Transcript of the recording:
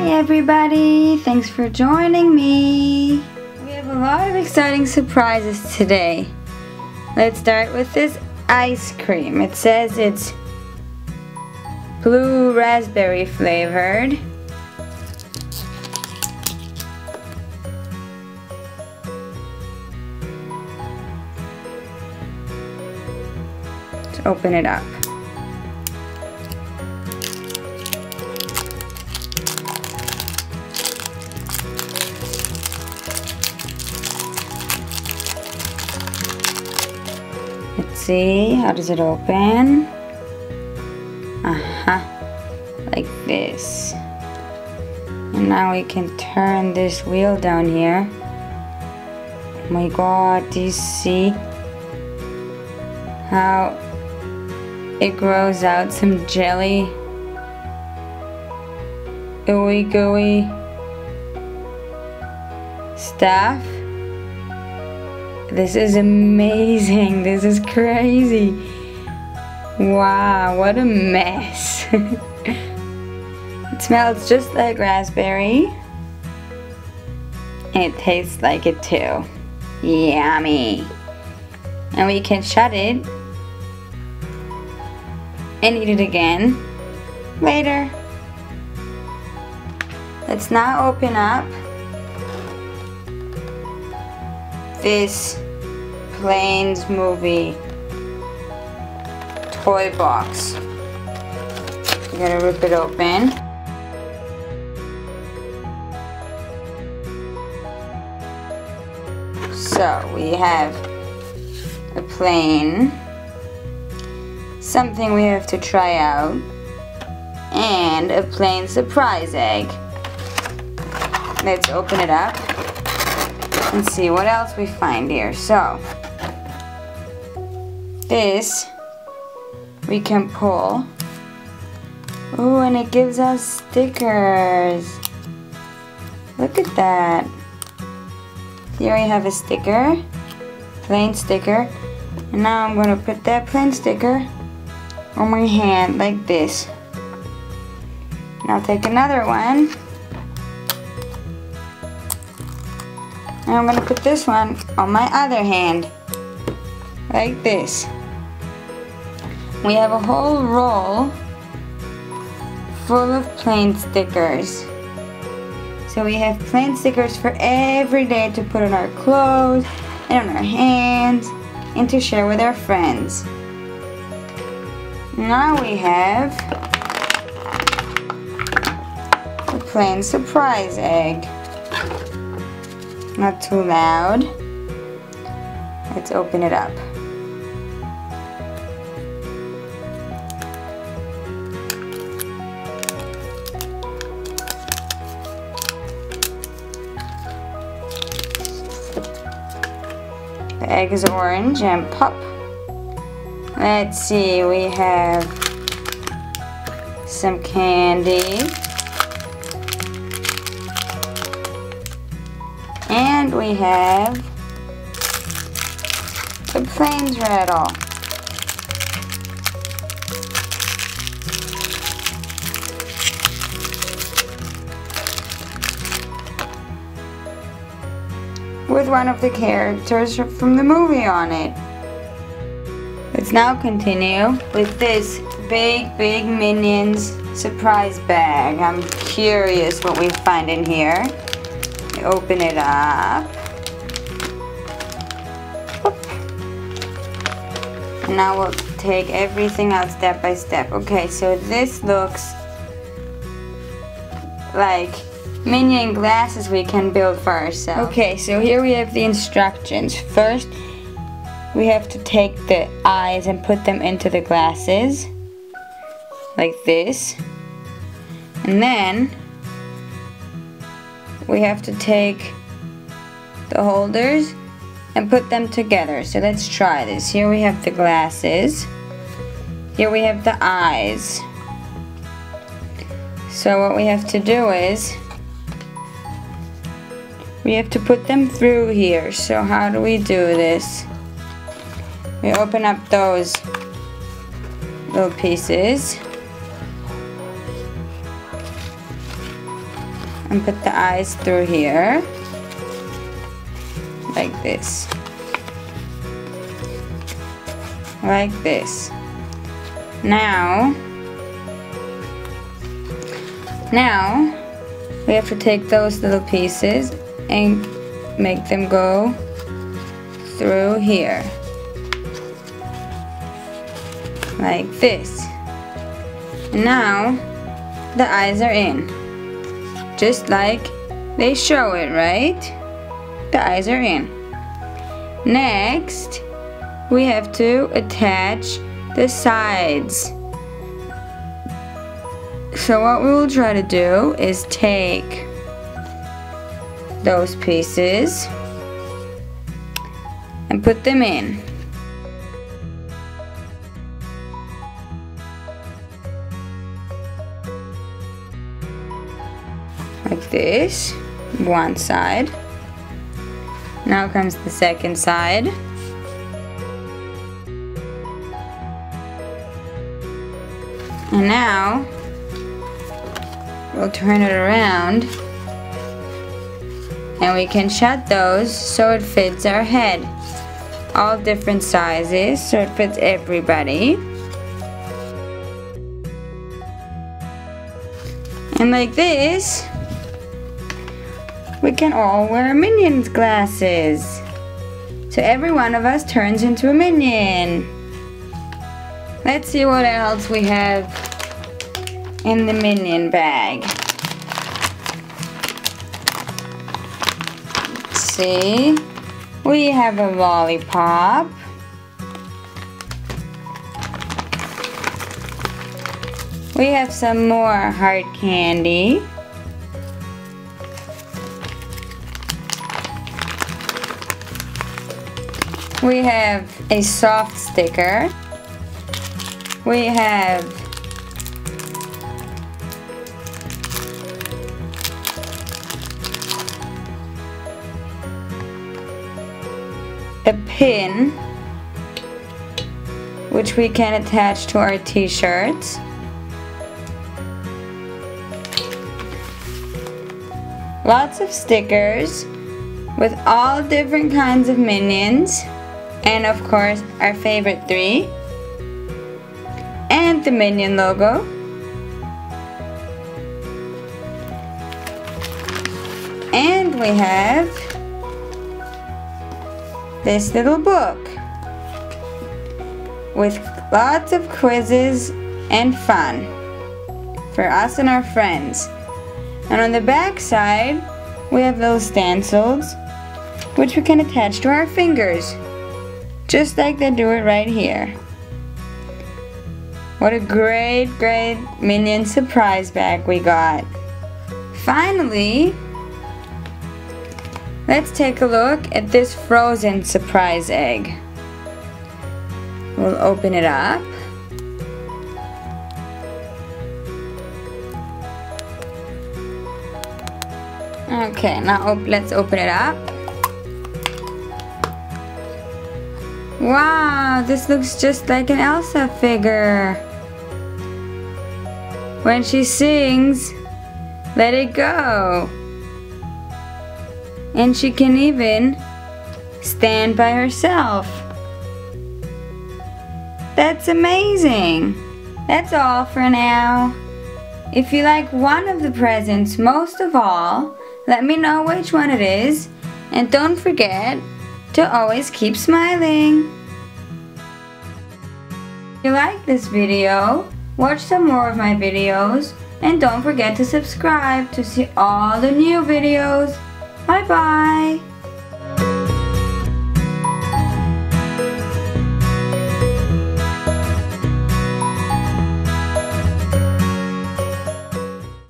Hi everybody, thanks for joining me. We have a lot of exciting surprises today. Let's start with this ice cream. It says it's blue raspberry flavored. Let's open it up. Let's see, how does it open? Like this. And now we can turn this wheel down here. Oh my god, do you see how it grows out some jelly? Ooey gooey stuff. This is amazing. This is crazy. Wow, what a mess. It smells just like raspberry. And it tastes like it too. Yummy. And we can shut it and eat it again later. Let's now open up this Planes movie toy box. You gotta rip it open. So we have a plane, something we have to try out, and a plain surprise egg. Let's open it up and see what else we find here. So this we can pull. Oh, and it gives us stickers. Look at that. Here we have a sticker, plain sticker, and now I'm going to put that plain sticker on my hand like this. And I'll take another one, and I'm going to put this one on my other hand like this. We have a whole roll full of plain stickers. So we have plain stickers for every day to put on our clothes and on our hands and to share with our friends. Now we have a plain surprise egg. Not too loud. Let's open it up. The egg is orange and pop. Let's see, we have some candy. And we have a planes rattle. With one of the characters from the movie on it. Let's now continue with this big Minions surprise bag. I'm curious what we find in here. We open it up. And now we'll take everything out step by step. Okay, so this looks like Minion glasses we can build for ourselves. Okay, so here we have the instructions. First, we have to take the eyes and put them into the glasses, like this. And then, we have to take the holders and put them together. So let's try this. Here we have the glasses. Here we have the eyes. So what we have to do is, we have to put them through here. So how do we do this? We open up those little pieces. and put the eyes through here. Like this. Like this. Now we have to take those little pieces and make them go through here. Like this. And now the eyes are in. Just like they show it, right? The eyes are in. Next, we have to attach the sides. So what we will try to do is take those pieces and put them in. Like this, one side. Now comes the second side. And now we'll turn it around and we can shut those so it fits our head. All different sizes so it fits everybody. And like this, we can all wear Minion's glasses. So every one of us turns into a Minion. Let's see what else we have in the Minion bag. Let's see. We have a lollipop. We have some more hard candy. We have a soft sticker. We have a pin which we can attach to our t-shirts. Lots of stickers with all different kinds of Minions. And of course, our favorite 3. And the Minion logo. And we have this little book with lots of quizzes and fun for us and our friends. And on the back side, we have little stencils which we can attach to our fingers. Just like they do it right here. What a great Minion surprise bag we got. Finally, let's take a look at this frozen surprise egg. We'll open it up. Okay, now let's open it up. Wow, this looks just like an Elsa figure. When she sings, let it go. And she can even stand by herself. That's amazing. That's all for now. If you like one of the presents most of all, let me know which one it is. And don't forget to always keep smiling. If you like this video, watch some more of my videos and don't forget to subscribe to see all the new videos. Bye bye!